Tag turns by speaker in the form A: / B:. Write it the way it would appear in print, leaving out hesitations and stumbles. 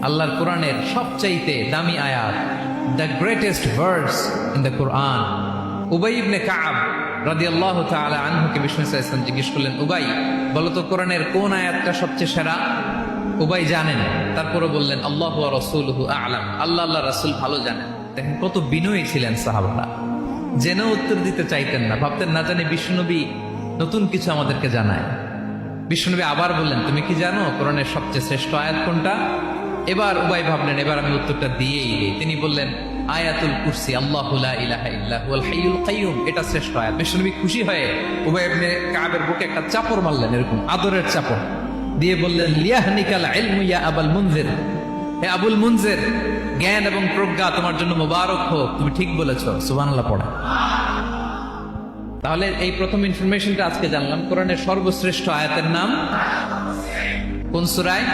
A: আল্লাহর কোরআনের সবচাইতে দামি আয়াত, the greatest verse in the Quran. উবাই ইবনে কাব রাদিয়াল্লাহু তাআলা আনহুকে বিষ্ণু সাল্লাল্লাহু আলাইহি ওয়াসাল্লাম জিজ্ঞেস করলেন, উবাই বলো তো কোরআনের কোন আয়াতটা সবচেয়ে সেরা? উবাই জানেন, তারপরে বললেন আল্লাহু ওয়া রাসূলুহু আ'লাম, আল্লাহ আল্লাহ রাসূল ভালো জানেন। দেখেন কত বিনয়ী ছিলেন সাহাবারা, জেনেও উত্তর দিতে চাইতেন না, ভাবতেন না জানি বিষ্ণুনবী নতুন কিছু আমাদেরকে জানায়। বিষ্ণুনবী আবার বললেন, তুমি কি জানো কোরআনের সবচেয়ে শ্রেষ্ঠ আয়াত কোনটা? এবার উবাই ভাবলেন এবার আমি উত্তরটা দিয়েই দিই। তিনি বললেন আয়াতুল কুরসি, আল্লাহু লা ইলাহা ইল্লা হুয়াল হাইয়ুল কাইয়ুম, এটা শ্রেষ্ঠ আয়াত। বিষ্ণুনবী খুশি হয়ে উবাই ইবনে কাবের বুকে একটা চাপড় মারলেন, এরকম আদরের চাপড় দিয়ে বললেন, লিয়াহনিকাল ইলমু ইয়া আবুল মুনজির, হে আবুল মুনজির, জ্ঞান এবং প্রজ্ঞা তোমার জন্য মোবারক হোক, তুমি ঠিক বলেছো, সুবহানাল্লাহ পড়া। তাহলে এই প্রথম ইনফরমেশনটা আজকে জানলাম, কোরআনের সর্বশ্রেষ্ঠ আয়াতের নাম কোন সূরায়?